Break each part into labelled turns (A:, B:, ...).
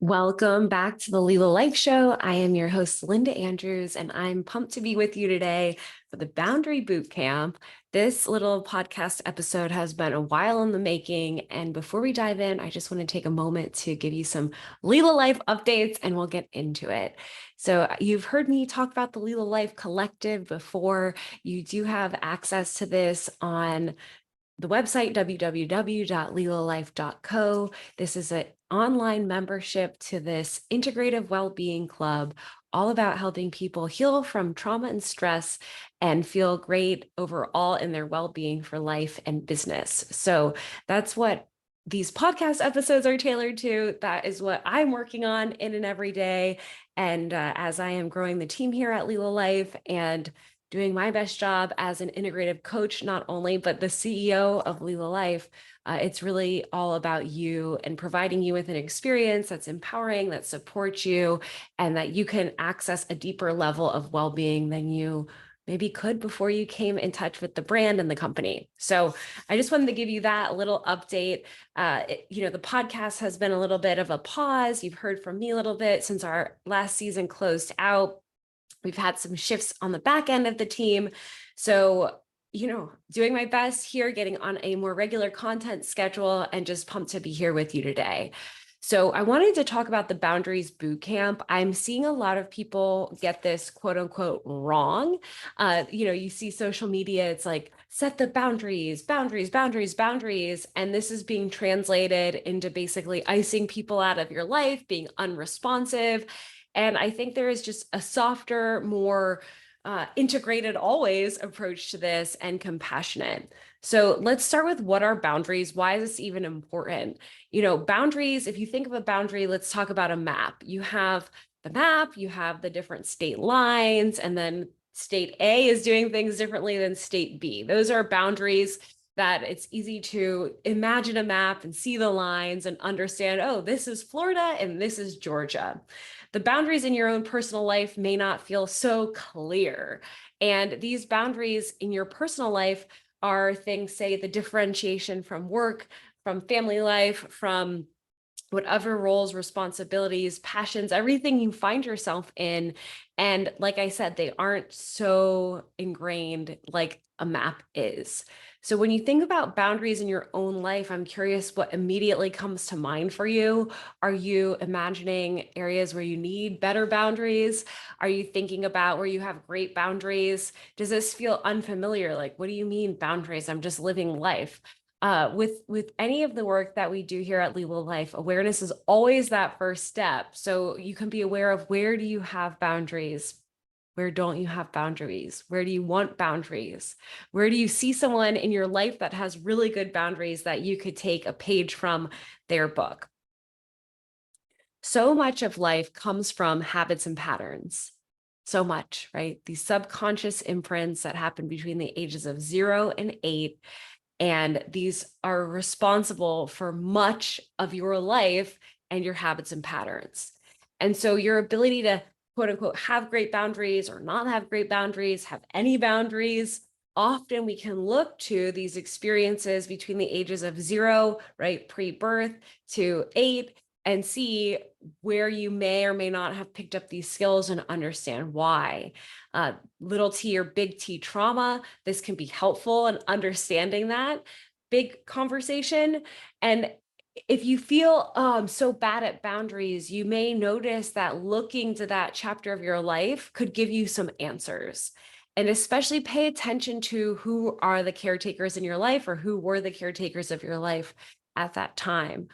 A: Welcome back to the Leela Life Show. I am your host, Linda Andrews, and I'm pumped to be with you today for the Boundary Bootcamp. This little podcast episode has been a while in the making. And before we dive in, I just want to take a moment to give you some Leela Life updates and we'll get into it. So you've heard me talk about the Leela Life Collective before. You do have access to this on the website, www.leelalife.co. This is an online membership to this integrative well-being club, all about helping people heal from trauma and stress and feel great overall in their well-being for life and business. So that's what these podcast episodes are tailored to. That is what I'm working on in and every day. And as I am growing the team here at Leela Life and doing my best job as an integrative coach, not only, but the CEO of Leela Life. It's really all about you and providing you with an experience that's empowering, that supports you, and that you can access a deeper level of well-being than you maybe could before you came in touch with the brand and the company. So I just wanted to give you that little update. The podcast has been a little bit of a pause. You've heard from me a little bit since our last season closed out. We've had some shifts on the back end of the team. So, doing my best here, getting on a more regular content schedule, and just pumped to be here with you today. So I wanted to talk about the Boundaries Bootcamp. I'm seeing a lot of people get this quote unquote wrong. You see social media, it's like set the boundaries, boundaries, boundaries, boundaries. And this is being translated into basically icing people out of your life, being unresponsive. And I think there is just a softer, more integrated always approach to this and compassionate. So let's start with what are boundaries? Why is this even important? Boundaries, if you think of a boundary, let's talk about a map. You have the map, you have the different state lines, and then state A is doing things differently than state B. Those are boundaries that it's easy to imagine a map and see the lines and understand, oh, this is Florida and this is Georgia. The boundaries in your own personal life may not feel so clear. And these boundaries in your personal life are things, say, the differentiation from work, from family life, from whatever roles, responsibilities, passions, everything you find yourself in. And like I said, they aren't so ingrained like a map is. So when you think about boundaries in your own life, I'm curious what immediately comes to mind for you. Are you imagining areas where you need better boundaries? Are you thinking about where you have great boundaries? Does this feel unfamiliar? Like, what do you mean boundaries? I'm just living life. With any of the work that we do here at Legal Life, awareness is always that first step. So you can be aware of, where do you have boundaries? Where don't you have boundaries? Where do you want boundaries? Where do you see someone in your life that has really good boundaries that you could take a page from their book? So much of life comes from habits and patterns. So much, right? These subconscious imprints that happen between the ages of 0 and 8. And these are responsible for much of your life and your habits and patterns. And so your ability to quote unquote have great boundaries or not have great boundaries, have any boundaries, often we can look to these experiences between the ages of 0, right, pre-birth, to 8, and see where you may or may not have picked up these skills and understand why. Little t or big T trauma, this can be helpful in understanding that big conversation. And if you feel so bad at boundaries, you may notice that looking to that chapter of your life could give you some answers. And especially pay attention to who are the caretakers in your life, or who were the caretakers of your life at that time.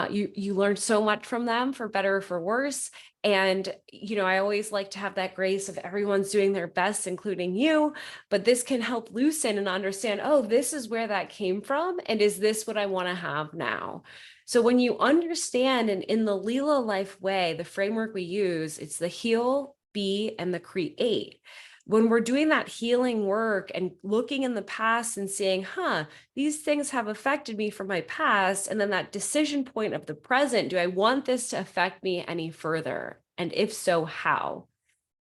A: You learned so much from them, for better or for worse. And, I always like to have that grace of everyone's doing their best, including you, but this can help loosen and understand, oh, this is where that came from. And is this what I want to have now? So when you understand, and in the Leela Life way, the framework we use, it's the heal, be, and the create. When we're doing that healing work and looking in the past and saying, these things have affected me from my past, and then that decision point of the present, do I want this to affect me any further? And if so, how?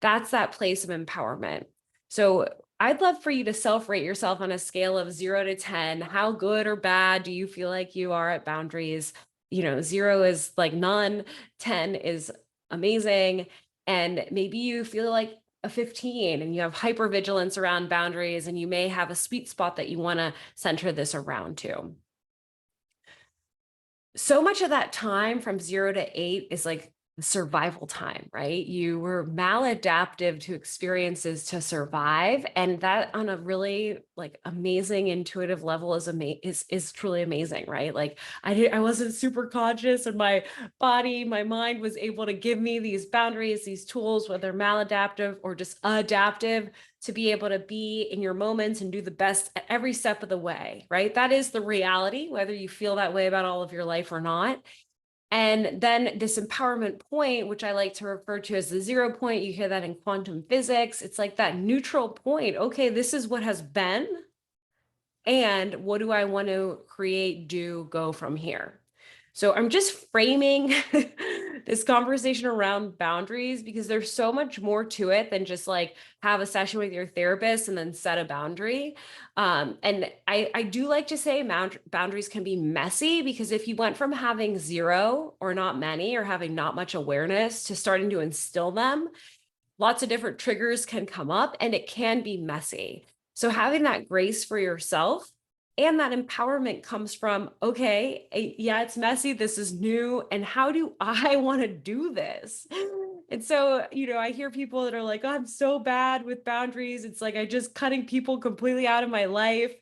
A: That's that place of empowerment. So I'd love for you to self-rate yourself on a scale of 0 to 10. How good or bad do you feel like you are at boundaries? 0 is like none, 10 is amazing. And maybe you feel like a 15 and you have hypervigilance around boundaries, and you may have a sweet spot that you want to center this around too. So much of that time from 0 to 8 is like survival time, right? You were maladaptive to experiences to survive, and that on a really like amazing intuitive level is truly amazing, right? Like I wasn't super conscious, and my body, my mind was able to give me these boundaries, these tools, whether maladaptive or just adaptive, to be able to be in your moments and do the best at every step of the way, right? That is the reality, whether you feel that way about all of your life or not. And then this empowerment point, which I like to refer to as the 0 point, you hear that in quantum physics. It's like that neutral point. Okay, this is what has been. And what do I want to create, do, go from here? So I'm just framing this conversation around boundaries because there's so much more to it than just like have a session with your therapist and then set a boundary. And I do like to say boundaries can be messy, because if you went from having zero or not many or having not much awareness to starting to instill them, lots of different triggers can come up and it can be messy. So having that grace for yourself and that empowerment comes from, okay, yeah, it's messy. This is new. And how do I want to do this? And so, I hear people that are like, oh, I'm so bad with boundaries. It's like I just cutting people completely out of my life.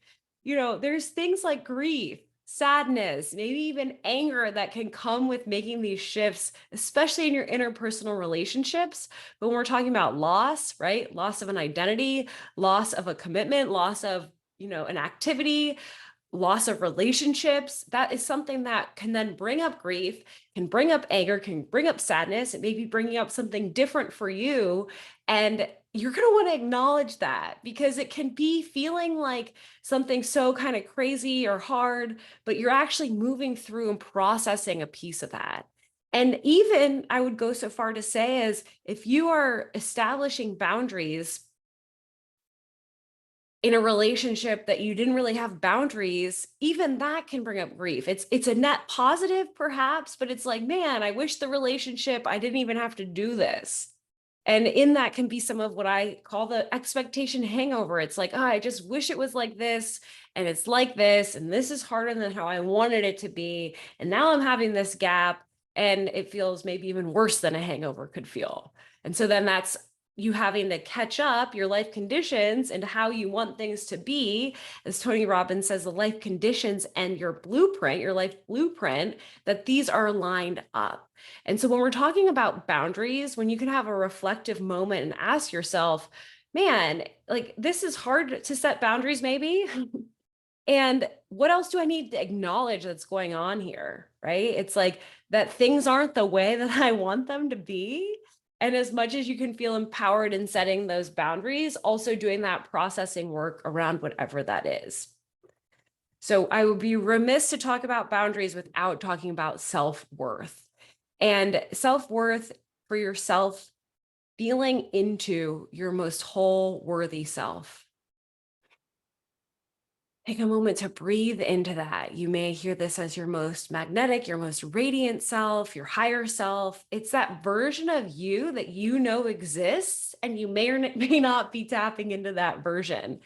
A: There's things like grief, sadness, maybe even anger that can come with making these shifts, especially in your interpersonal relationships. But when we're talking about loss, right? Loss of an identity, loss of a commitment, loss of, an activity, loss of relationships, that is something that can then bring up grief, can bring up anger, can bring up sadness. It may be bringing up something different for you. And you're going to want to acknowledge that, because it can be feeling like something so kind of crazy or hard, but you're actually moving through and processing a piece of that. And even I would go so far to say, as if you are establishing boundaries in a relationship that you didn't really have boundaries, even that can bring up grief. It's a net positive perhaps, but it's like, man, I wish the relationship, I didn't even have to do this. And in that can be some of what I call the expectation hangover. It's like, oh, I just wish it was like this, and it's like this, and this is harder than how I wanted it to be. And now I'm having this gap, and it feels maybe even worse than a hangover could feel. And so then that's you having to catch up your life conditions and how you want things to be. As Tony Robbins says, the life conditions and your blueprint, your life blueprint, that these are lined up. And so when we're talking about boundaries, when you can have a reflective moment and ask yourself, man, like this is hard to set boundaries, maybe. And what else do I need to acknowledge that's going on here? Right? It's like that things aren't the way that I want them to be. And as much as you can feel empowered in setting those boundaries, also doing that processing work around whatever that is. So I would be remiss to talk about boundaries without talking about self-worth. And self-worth for yourself, feeling into your most whole, worthy self. Take a moment to breathe into that. You may hear this as your most magnetic, your most radiant self, your higher self. It's that version of you that you know exists, and you may or may not be tapping into that version.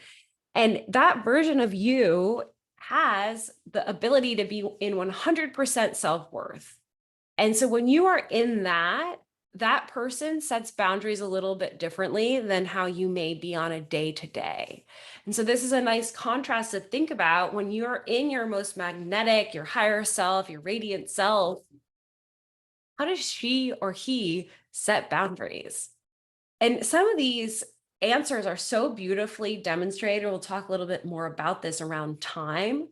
A: And that version of you has the ability to be in 100% self-worth. And so when you are in that, that person sets boundaries a little bit differently than how you may be on a day to day. And so this is a nice contrast to think about when you're in your most magnetic, your higher self, your radiant self. How does she or he set boundaries? And some of these answers are so beautifully demonstrated. We'll talk a little bit more about this around time.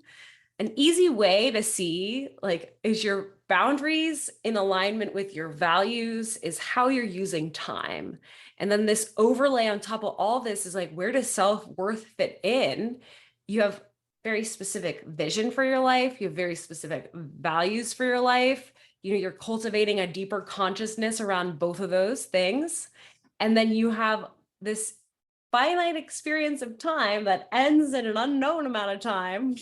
A: An easy way to see, like, is your boundaries in alignment with your values, is how you're using time. And then this overlay on top of all this is like, where does self-worth fit in? You have very specific vision for your life. You have very specific values for your life. You're cultivating a deeper consciousness around both of those things. And then you have this finite experience of time that ends in an unknown amount of time.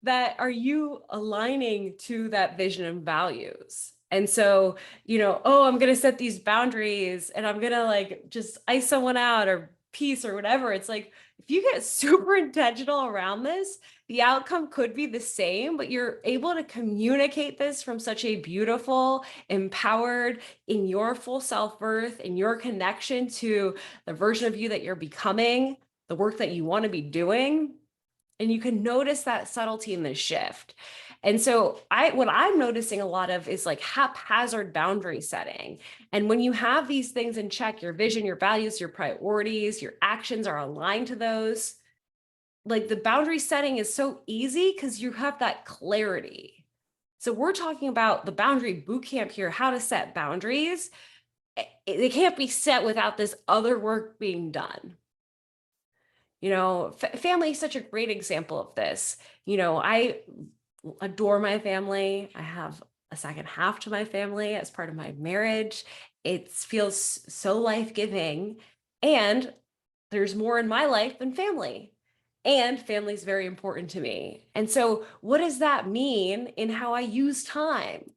A: that are you aligning to that vision and values? And so, oh, I'm going to set these boundaries and I'm going to like just ice someone out or peace or whatever. It's like, if you get super intentional around this, the outcome could be the same, but you're able to communicate this from such a beautiful, empowered, in your full self-worth, in your connection to the version of you that you're becoming, the work that you want to be doing. And you can notice that subtlety in the shift. And so what I'm noticing a lot of is like haphazard boundary setting. And when you have these things in check, your vision, your values, your priorities, your actions are aligned to those, like the boundary setting is so easy because you have that clarity. So we're talking about the Boundary Bootcamp here, how to set boundaries. They can't be set without this other work being done. Family is such a great example of this. I adore my family. I have a second half to my family as part of my marriage. It feels so life-giving. And there's more in my life than family. And family is very important to me. And so, what does that mean in how I use time?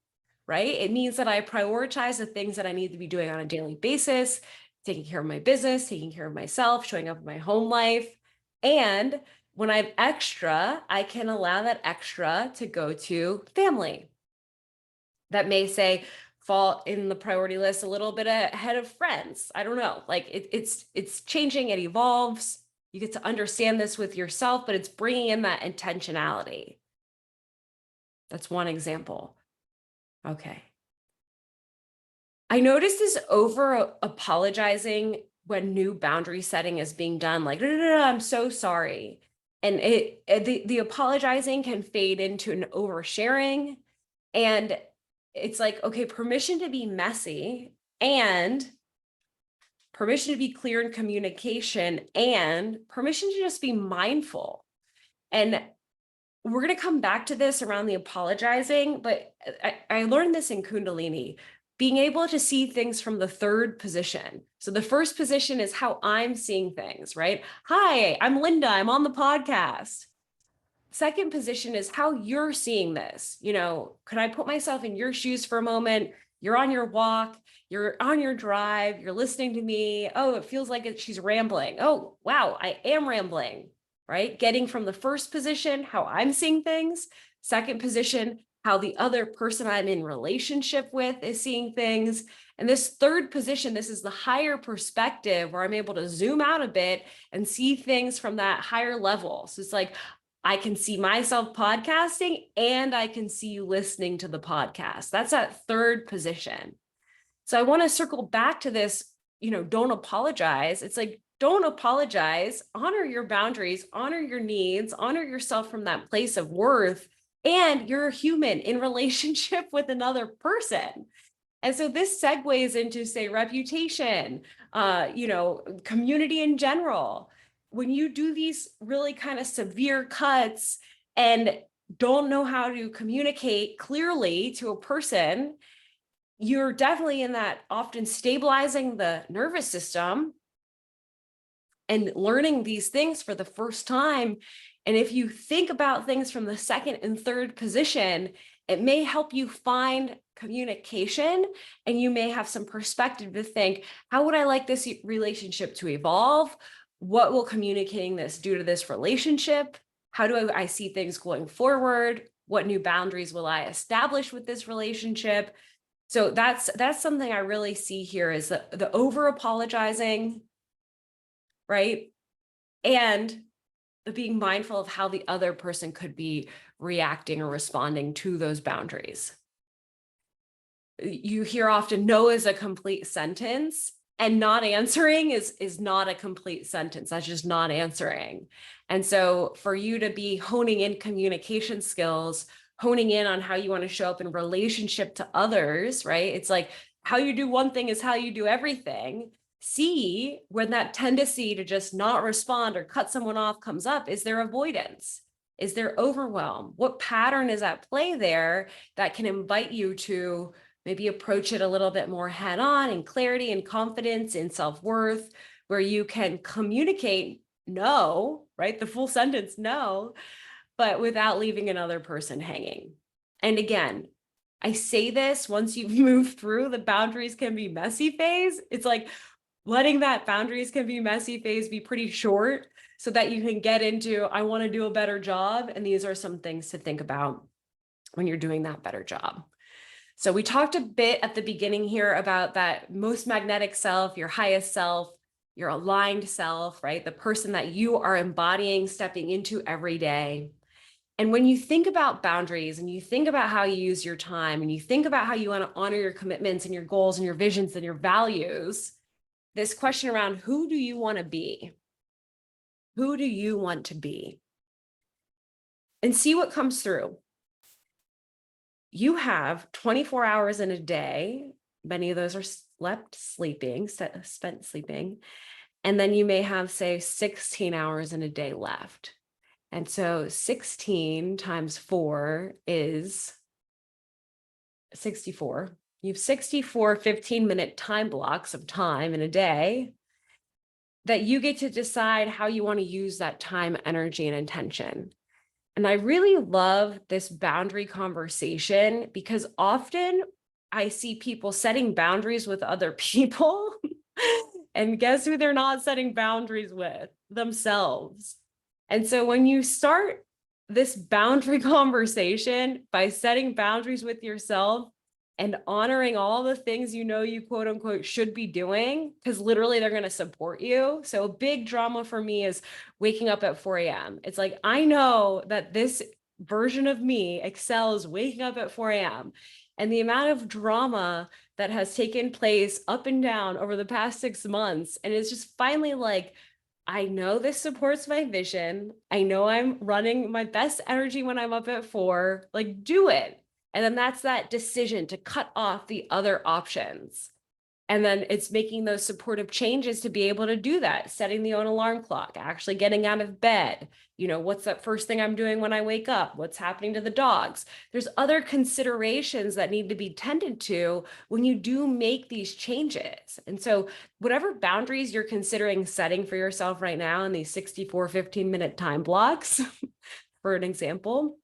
A: Right? It means that I prioritize the things that I need to be doing on a daily basis, taking care of my business, taking care of myself, showing up in my home life. And when I have extra, I can allow that extra to go to family. That may say fall in the priority list a little bit ahead of friends. I don't know. Like it's changing, it evolves. You get to understand this with yourself, but it's bringing in that intentionality. That's one example. Okay. I noticed this over apologizing when new boundary setting is being done. Like, no, no, no, I'm so sorry. And the apologizing can fade into an oversharing. And it's like, okay, permission to be messy and permission to be clear in communication and permission to just be mindful. And we're going to come back to this around the apologizing, but I learned this in Kundalini, being able to see things from the third position. So the first position is how I'm seeing things, right? Hi, I'm Linda. I'm on the podcast. Second position is how you're seeing this. Could I put myself in your shoes for a moment? You're on your walk, you're on your drive, you're listening to me. Oh, it feels like she's rambling. Oh, wow, I am rambling, right? Getting from the first position, how I'm seeing things. Second position, how the other person I'm in relationship with is seeing things. And this third position, this is the higher perspective where I'm able to zoom out a bit and see things from that higher level. So it's like, I can see myself podcasting and I can see you listening to the podcast. That's that third position. So I want to circle back to this, don't apologize. It's like, don't apologize, honor your boundaries, honor your needs, honor yourself from that place of worth. And you're a human in relationship with another person. And so this segues into, say, reputation, community in general. When you do these really kind of severe cuts and don't know how to communicate clearly to a person, you're definitely in that often stabilizing the nervous system and learning these things for the first time. And if you think about things from the second and third position, it may help you find communication, and you may have some perspective to think, how would I like this relationship to evolve? What will communicating this do to this relationship? How do I see things going forward? What new boundaries will I establish with this relationship? So that's something I really see here is the over apologizing, right? And the being mindful of how the other person could be reacting or responding to those boundaries. You hear often no is a complete sentence, and not answering is not a complete sentence. That's just not answering. And so for you to be honing in communication skills, honing in on how you want to show up in relationship to others, right? It's like how you do one thing is how you do everything. See when that tendency to just not respond or cut someone off comes up. Is there avoidance? Is there overwhelm? What pattern is at play there that can invite you to maybe approach it a little bit more head on in clarity and confidence in self-worth, where you can communicate no, right? The full sentence, no, but without leaving another person hanging. And again, I say this once you've moved through the boundaries can be messy phase. It's like letting that boundaries can be messy phase be pretty short so that you can get into, I want to do a better job. And these are some things to think about when you're doing that better job. So we talked a bit at the beginning here about that most magnetic self, your highest self, your aligned self, right? The person that you are embodying, stepping into every day. And when you think about boundaries and you think about how you use your time and you think about how you want to honor your commitments and your goals and your visions and your values, this question around who do you want to be? Who do you want to be? And see what comes through. You have 24 hours in a day. Many of those are spent sleeping. And then you may have, say, 16 hours in a day left. And so 16 times 4 is 64. You have 64 15-minute time blocks of time in a day that you get to decide how you want to use that time, energy, and intention. And I really love this boundary conversation because often I see people setting boundaries with other people. And guess who they're not setting boundaries with? Themselves. And so when you start this boundary conversation by setting boundaries with yourself and honoring all the things you know you quote unquote should be doing, because literally they're going to support you. So a big drama for me is waking up at 4 a.m. It's like, I know that this version of me excels waking up at 4 a.m. And the amount of drama that has taken place up and down over the past 6 months. And it's just finally like, I know this supports my vision. I know I'm running my best energy when I'm up at 4, like do it. And then that's that decision to cut off the other options. And then it's making those supportive changes to be able to do that, setting the own alarm clock, actually getting out of bed. You know, what's that first thing I'm doing when I wake up? What's happening to the dogs? There's other considerations that need to be tended to when you do make these changes. And so whatever boundaries you're considering setting for yourself right now in these 64 15-minute time blocks, for an example,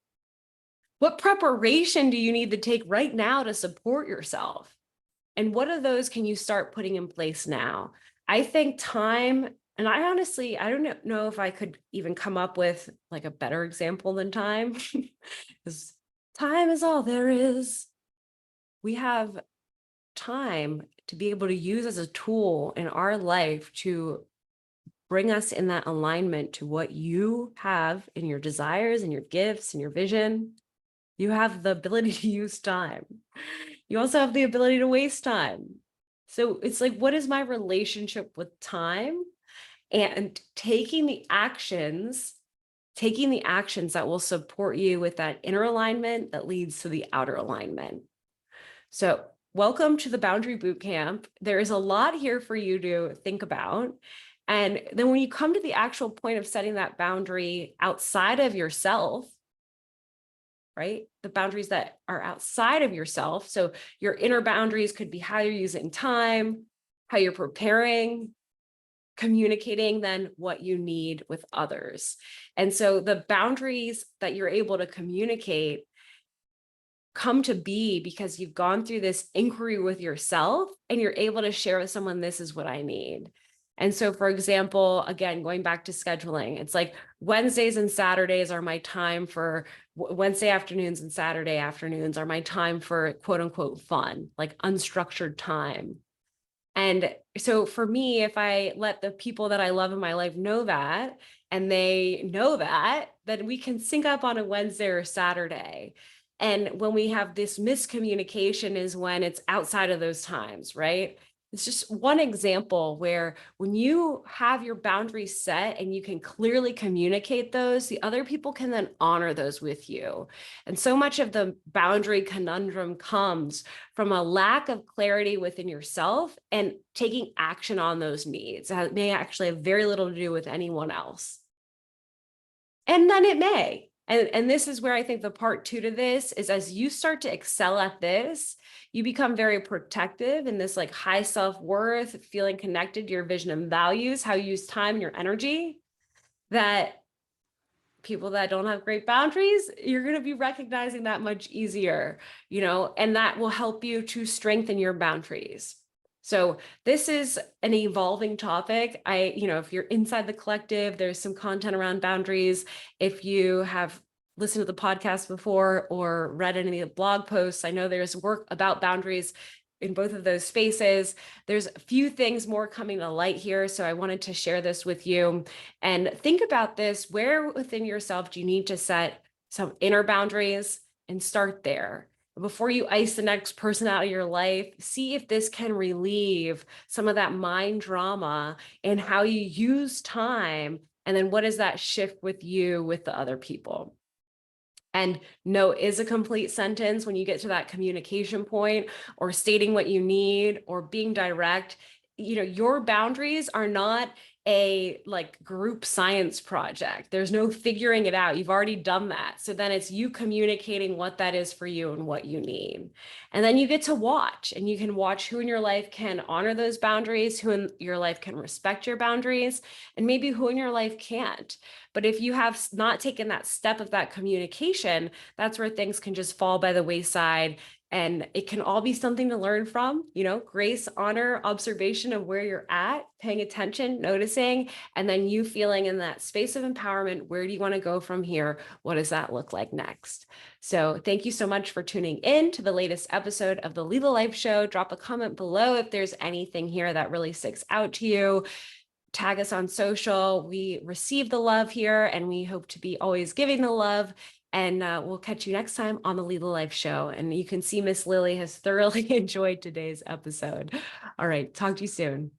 A: what preparation do you need to take right now to support yourself? And what of those can you start putting in place now? I think time, and I honestly, I don't know if I could even come up with like a better example than time, because time is all there is. We have time to be able to use as a tool in our life to bring us in that alignment to what you have in your desires and your gifts and your vision. You have the ability to use time. You also have the ability to waste time. So it's like, what is my relationship with time? And taking the actions that will support you with that inner alignment that leads to the outer alignment. So welcome to the Boundary Bootcamp. There is a lot here for you to think about. And then when you come to the actual point of setting that boundary outside of yourself, right? The boundaries that are outside of yourself. So your inner boundaries could be how you're using time, how you're preparing, communicating then what you need with others. And so the boundaries that you're able to communicate come to be because you've gone through this inquiry with yourself and you're able to share with someone, this is what I need. And so, for example, again, going back to scheduling, it's like Wednesdays and Saturdays are my time for Wednesday afternoons and Saturday afternoons are my time for quote unquote fun, like unstructured time. And so for me, if I let the people that I love in my life know that, and they know that, then we can sync up on a Wednesday or Saturday. And when we have this miscommunication is when it's outside of those times, right? It's just one example where when you have your boundaries set and you can clearly communicate those, the other people can then honor those with you. And so much of the boundary conundrum comes from a lack of clarity within yourself and taking action on those needs. It may actually have very little to do with anyone else. And then it may. And this is where I think the part 2 to this is as you start to excel at this, you become very protective in this like high self-worth, feeling connected to your vision and values, how you use time and your energy, that people that don't have great boundaries, you're going to be recognizing that much easier, and that will help you to strengthen your boundaries. So this is an evolving topic. If you're inside the collective, there's some content around boundaries. If you have listened to the podcast before or read any of the blog posts, I know there's work about boundaries in both of those spaces. There's a few things more coming to light here, so I wanted to share this with you. And think about this: where within yourself do you need to set some inner boundaries, and start there? Before you ice the next person out of your life, see if this can relieve some of that mind drama and how you use time. And then what does that shift with you, with the other people? And no is a complete sentence when you get to that communication point, or stating what you need, or being direct. Your boundaries are not a group science project. There's no figuring it out. You've already done that. So then it's you communicating what that is for you and what you need. And then you get to watch, and you can watch who in your life can honor those boundaries, who in your life can respect your boundaries, and maybe who in your life can't. But if you have not taken that step of that communication, that's where things can just fall by the wayside. And it can all be something to learn from, grace, honor, observation of where you're at, paying attention, noticing, and then you feeling in that space of empowerment. Where do you want to go from here? What does that look like next? So thank you so much for tuning in to the latest episode of the Lead a Life Show. Drop a comment below if there's anything here that really sticks out to you. Tag us on social. We receive the love here, and we hope to be always giving the love. And we'll catch you next time on the Lead a Life Show. And you can see Miss Lily has thoroughly enjoyed today's episode. All right, talk to you soon.